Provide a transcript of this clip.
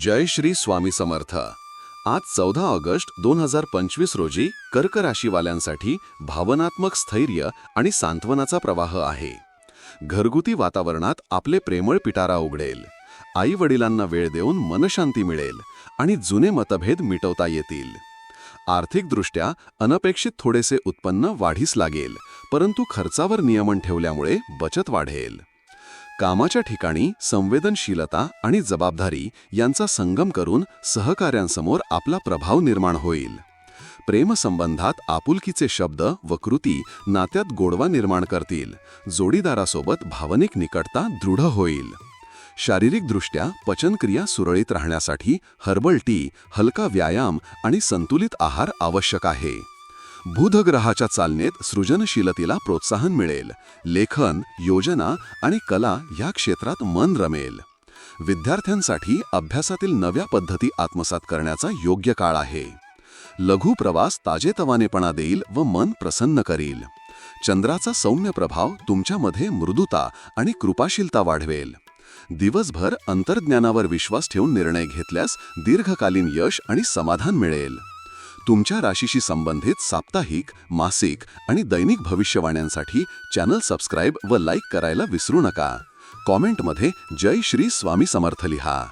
जय श्री स्वामी समर्थ। आज 14 ऑगस्ट 2025 रोजी कर्क राशीवाल्यांसाठी भावनात्मक स्थैर्य आणि सांत्वनाचा प्रवाह आहे। घरगुती वातावरणात आपले प्रेमळ पिटारा उघडेल, आई वडिलांना वेळ देऊन मनशांती मिळेल आणि जुने मतभेद मिटवता येतील। आर्थिकदृष्ट्या अनपेक्षित थोडेसे उत्पन्न वाढीस लागेल, परंतु खर्चावर नियमन ठेवल्यामुळे बचत वाढेल। कामाच्या ठिकाणी संवेदनशीलता आणि जबाबदारी यांचा संगम करून सहकाऱ्यांसमोर आपला प्रभाव निर्माण होईल। प्रेमसंबंधात आपुलकीचे शब्द व कृती नात्यात गोडवा निर्माण करतील, जोडीदारासोबत भावनिक निकटता दृढ होईल। शारीरिकदृष्ट्या पचनक्रिया सुरळीत राहण्यासाठी हर्बल टी, हलका व्यायाम आणि संतुलित आहार आवश्यक आहे। बुध ग्रहाच्या चालनेत सृजनशीलतेला प्रोत्साहन मिळेल, लेखन, योजना आणि कला या क्षेत्रात मन रमेल। विद्यार्थ्यांसाठी अभ्यासातील नव्या पद्धती आत्मसात करण्याचा योग्य काळ आहे। लघु प्रवास ताजेतवानेपणा देईल व मन प्रसन्न करील। चंद्राचा सौम्य प्रभाव तुमच्यामध्ये मृदुता आणि कृपाशीलता वाढवेल। दिवसभर अंतर्ज्ञानावर विश्वास ठेवून निर्णय घेतल्यास दीर्घकालीन यश आणि समाधान मिळेल। तुमच्या राशीशी संबंधित साप्ताहिक, मासिक आणि दैनिक भविष्यवाण्यांसाठी चॅनल सबस्क्राईब व लाईक करायला विसरू नका। कॉमेंटमध्ये जय श्री स्वामी समर्थ लिहा।